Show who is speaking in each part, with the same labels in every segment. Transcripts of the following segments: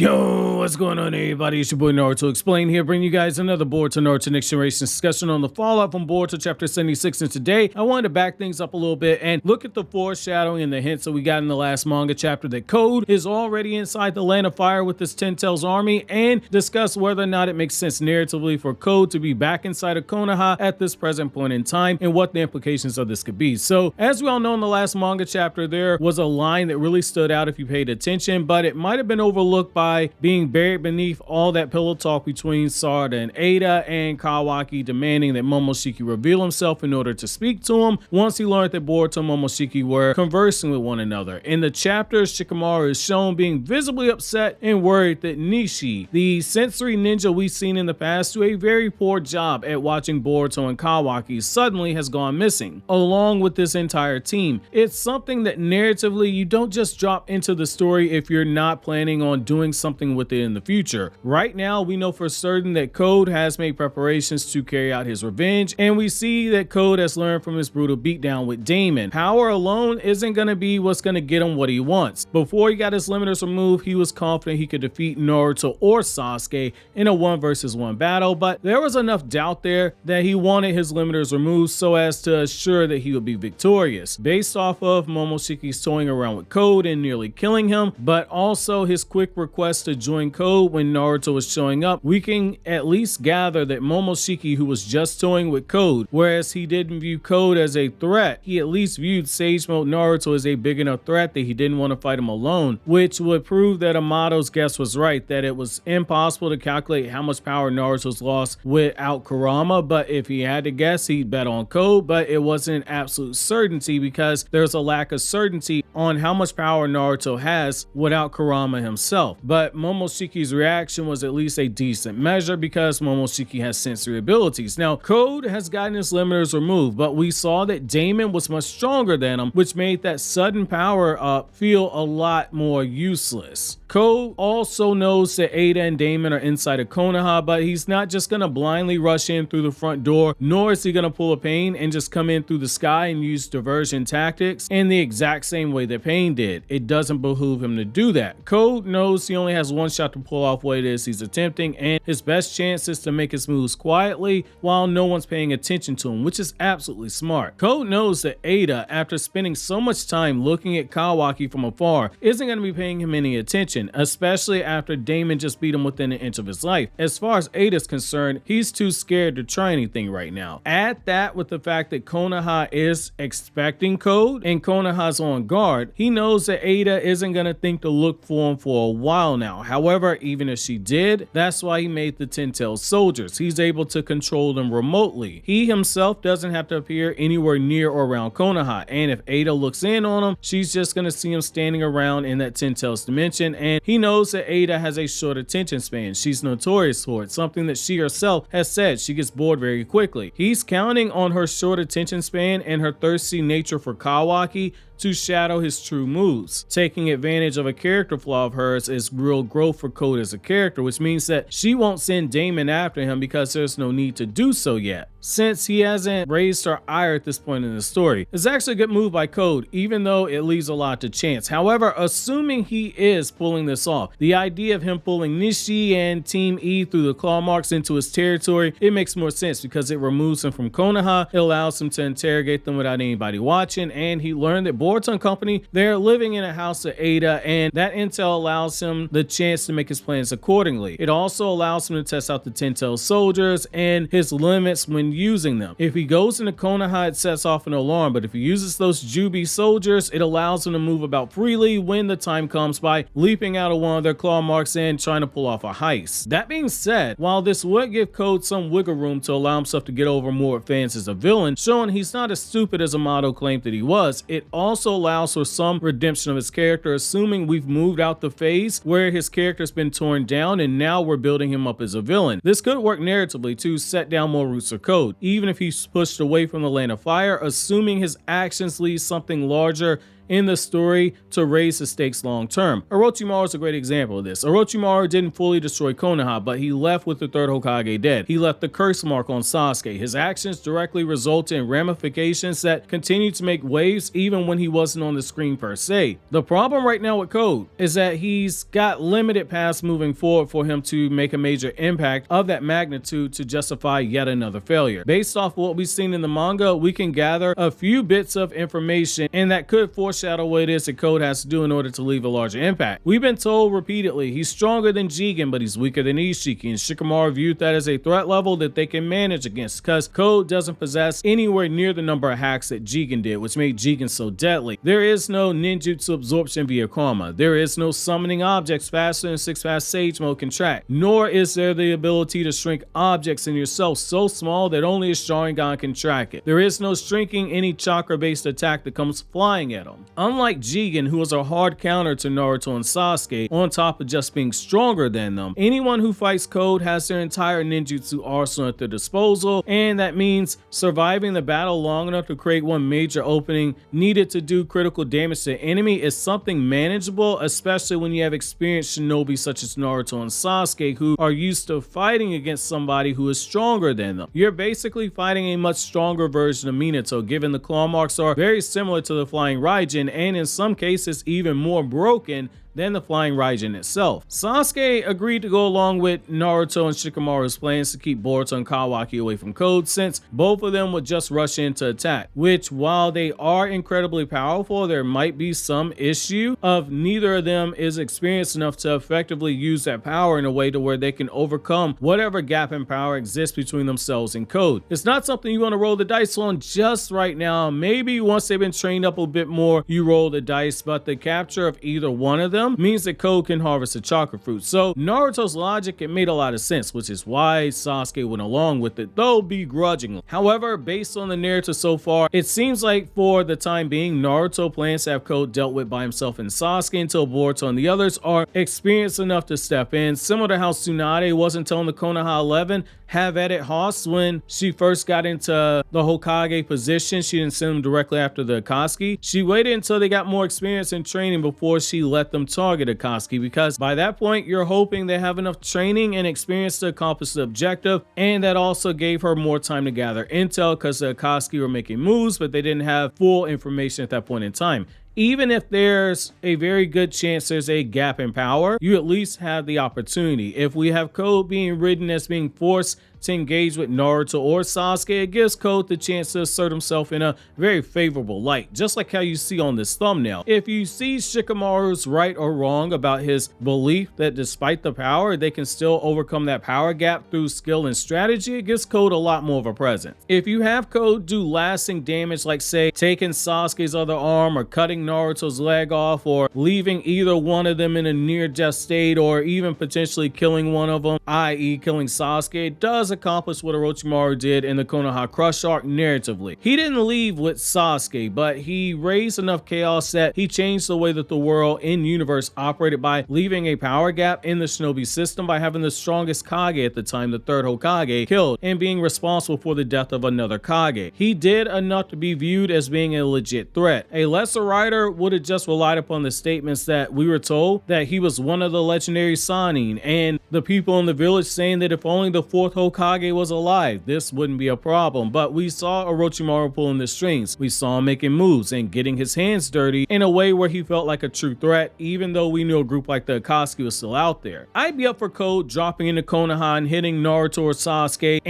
Speaker 1: Yo, what's going on everybody? It's your boy Naruto Explain here, bringing you guys another Boruto Naruto Next Generations discussion on the fallout from Boruto chapter 76. And today, I wanted to back things up a little bit and look at the foreshadowing and the hints that we got in the last manga chapter that Code is already inside the Land of Fire with his Ten Tails army, and discuss whether or not it makes sense narratively for Code to be back inside of Konoha at this present point in time and what the implications of this could be. So, as we all know in the last manga chapter, there was a line that really stood out if you paid attention, but it might have been overlooked by being buried beneath all that pillow talk between Sarada and Ada, and Kawaki demanding that Momoshiki reveal himself in order to speak to him once he learned that Boruto and Momoshiki were conversing with one another. In the chapter, Shikamaru is shown being visibly upset and worried that Nishi, the sensory ninja we've seen in the past, do a very poor job at watching Boruto and Kawaki, suddenly has gone missing, along with this entire team. It's something that narratively you don't just drop into the story if you're not planning on doing something with it in the future. Right now, we know for certain that Code has made preparations to carry out his revenge, and we see that Code has learned from his brutal beatdown with Damon. Power alone isn't going to be what's going to get him what he wants. Before he got his limiters removed, he was confident he could defeat Naruto or Sasuke in a 1 versus 1 battle, but there was enough doubt there that he wanted his limiters removed so as to assure that he would be victorious. Based off of Momoshiki's toying around with Code and nearly killing him, but also his quick request to join Code when Naruto was showing up, we can at least gather that Momoshiki, who was just toying with Code, whereas he didn't view Code as a threat, he at least viewed Sage Mode Naruto as a big enough threat that he didn't want to fight him alone, which would prove that Amato's guess was right, that it was impossible to calculate how much power Naruto's lost without Kurama, but if he had to guess, he'd bet on Code, but it wasn't an absolute certainty because there's a lack of certainty on how much power Naruto has without Kurama himself. But Momoshiki's reaction was at least a decent measure because Momoshiki has sensory abilities. Now, Code has gotten his limiters removed, but we saw that Damon was much stronger than him, which made that sudden power up feel a lot more useless. Code also knows that Ada and Damon are inside of Konoha, but he's not just going to blindly rush in through the front door, nor is he going to pull a Pain and just come in through the sky and use diversion tactics in the exact same way that Pain did. It doesn't behoove him to do that. Code knows he only has one shot to pull off what it is he's attempting, and his best chance is to make his moves quietly while no one's paying attention to him, which is absolutely smart. Code knows that Ada, after spending so much time looking at Kawaki from afar, isn't going to be paying him any attention, especially after Damon just beat him within an inch of his life. As far as Ada's concerned, he's too scared to try anything right now. Add that with the fact that Konoha is expecting Code and Konoha's on guard, he knows that Ada isn't going to think to look for him for a while now. However, even if she did, that's why he made the Ten Tails soldiers. He's able to control them remotely. He himself doesn't have to appear anywhere near or around Konoha, and if Ada looks in on him, she's just going to see him standing around in that Ten Tails dimension, and he knows that Ada has a short attention span. She's notorious for it, something that she herself has said she gets bored very quickly. He's counting on her short attention span and her thirsty nature for Kawaki to shadow his true moves. Taking advantage of a character flaw of hers is real growth for Code as a character, which means that she won't send Damon after him because there's no need to do so yet, since he hasn't raised her ire at this point in the story. It's actually a good move by Code, even though it leaves a lot to chance. However, assuming he is pulling this off, the idea of him pulling Nishi and Team E through the claw marks into his territory, it makes more sense because it removes him from Konoha, it allows him to interrogate them without anybody watching, and he learned that Boruto and company, they're living in a house of Ada, and that intel allows him the chance to make his plans accordingly. It also allows him to test out the Ten Tails soldiers and his limits when using them. If he goes into Konoha, it sets off an alarm, but if he uses those Jubi soldiers, it allows him to move about freely when the time comes by leaping out of one of their claw marks and trying to pull off a heist. That being said, while this would give Code some wiggle room to allow himself to get over more fans as a villain, showing he's not as stupid as Amato claimed that he was, it also allows for some redemption of his character, assuming we've moved out the phase where his character's been torn down and now we're building him up as a villain. This could work narratively to set down more roots for Code, even if he's pushed away from the Land of Fire, assuming his actions lead something larger in the story to raise the stakes long term. Orochimaru is a great example of this. Orochimaru didn't fully destroy Konoha, but he left with the third Hokage dead. He left the curse mark on Sasuke. His actions directly resulted in ramifications that continued to make waves even when he wasn't on the screen per se. The problem right now with Code is that he's got limited paths moving forward for him to make a major impact of that magnitude to justify yet another failure. Based off what we've seen in the manga, we can gather a few bits of information, and that could foreshadow what it is that Code has to do in order to leave a larger impact. We've been told repeatedly he's stronger than Jigen, but he's weaker than Isshiki, and Shikamaru viewed that as a threat level that they can manage against, because Code doesn't possess anywhere near the number of hacks that Jigen did, which made Jigen so deadly. There is no ninjutsu absorption via karma. There is no summoning objects faster than 6 fast Sage Mode can track, nor is there the ability to shrink objects in yourself so small that only a Sharingan can track it. There is no shrinking any chakra-based attack that comes flying at him. Unlike Jigen, who was a hard counter to Naruto and Sasuke, on top of just being stronger than them, anyone who fights Code has their entire ninjutsu arsenal at their disposal, and that means surviving the battle long enough to create one major opening needed to do critical damage to the enemy is something manageable, especially when you have experienced shinobi such as Naruto and Sasuke who are used to fighting against somebody who is stronger than them. You're basically fighting a much stronger version of Minato, given the claw marks are very similar to the Flying Raijin, and in some cases even more broken than the Flying Raijin itself. Sasuke agreed to go along with Naruto and Shikamaru's plans to keep Boruto and Kawaki away from Code, since both of them would just rush in to attack, which, while they are incredibly powerful, there might be some issue of neither of them is experienced enough to effectively use that power in a way to where they can overcome whatever gap in power exists between themselves and Code. It's not something you want to roll the dice on just right now. Maybe once they've been trained up a bit more, you roll the dice, but the capture of either one of them means that Code can harvest the chakra fruit. So Naruto's logic, it made a lot of sense, which is why Sasuke went along with it, though begrudgingly. However, based on the narrative so far, it seems like for the time being, Naruto plans to have Code dealt with by himself and Sasuke until Boruto and the others are experienced enough to step in, similar to how Tsunade wasn't telling the Konoha 11 have at it Hoss when she first got into the Hokage position. She didn't send them directly after the Akatsuki. She waited until they got more experience in training before she let them target Akatsuki, because by that point you're hoping they have enough training and experience to accomplish the objective, and that also gave her more time to gather intel because the Akatsuki were making moves, but they didn't have full information at that point in time. Even if there's a very good chance there's a gap in power, you at least have the opportunity. If we have Code being written as being forced to engage with Naruto or Sasuke, it gives Code the chance to assert himself in a very favorable light, just like how you see on this thumbnail. If you see Shikamaru's right or wrong about his belief that despite the power, they can still overcome that power gap through skill and strategy, it gives Code a lot more of a presence. If you have Code do lasting damage, like say taking Sasuke's other arm or cutting Naruto's leg off or leaving either one of them in a near-death state or even potentially killing one of them, i.e. killing Sasuke, it does accomplish what Orochimaru did in the Konoha Crush arc narratively. He didn't leave with Sasuke, but he raised enough chaos that he changed the way that the world in universe operated by leaving a power gap in the shinobi system by having the strongest Kage at the time, the third Hokage, killed and being responsible for the death of another Kage. He did enough to be viewed as being a legit threat. A lesser writer would have just relied upon the statements that we were told that he was one of the legendary Sannin, and the people in the village saying that if only the fourth Hokage was alive, this wouldn't be a problem. But we saw Orochimaru pulling the strings. We saw him making moves and getting his hands dirty in a way where he felt like a true threat, even though we knew a group like the Akatsuki was still out there. I'd be up for Code dropping into Konoha and hitting Naruto or Sasuke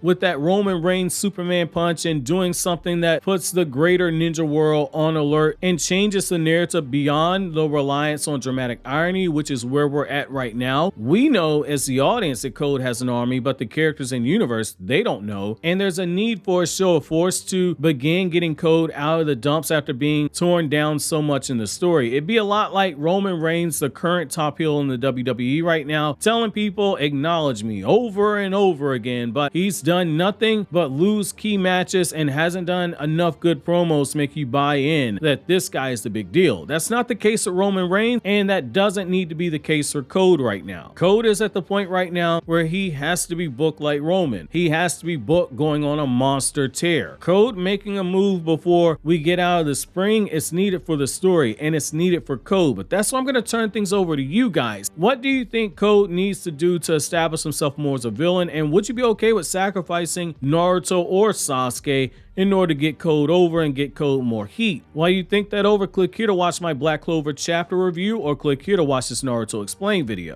Speaker 1: with that Roman Reigns Superman punch and doing something that puts the greater ninja world on alert and changes the narrative beyond the reliance on dramatic irony, which is where we're at right now. We know as the audience that Code has an army, but the characters in universe, they don't know, and there's a need for a show of force to begin getting Code out of the dumps after being torn down so much in the story. It'd be a lot like Roman Reigns, the current top heel in the WWE right now, telling people acknowledge me over and over again, but he's done nothing but lose key matches and hasn't done enough good promos to make you buy in that this guy is the big deal. That's not the case with Roman Reigns, and that doesn't need to be the case for Code right now. Code is at the point right now where he Isshiki has to be booked like Roman. He has to be booked going on a monster tear. Code making a move before we get out of the spring is needed for the story, and it's needed for Code, but that's why I'm going to turn things over to you guys. What do you think Code needs to do to establish himself more as a villain, and would you be okay with sacrificing Naruto or Sasuke in order to get Code over and get Code more heat? While you think that over, click here to watch my Black Clover chapter review, or click here to watch this Naruto Explain video.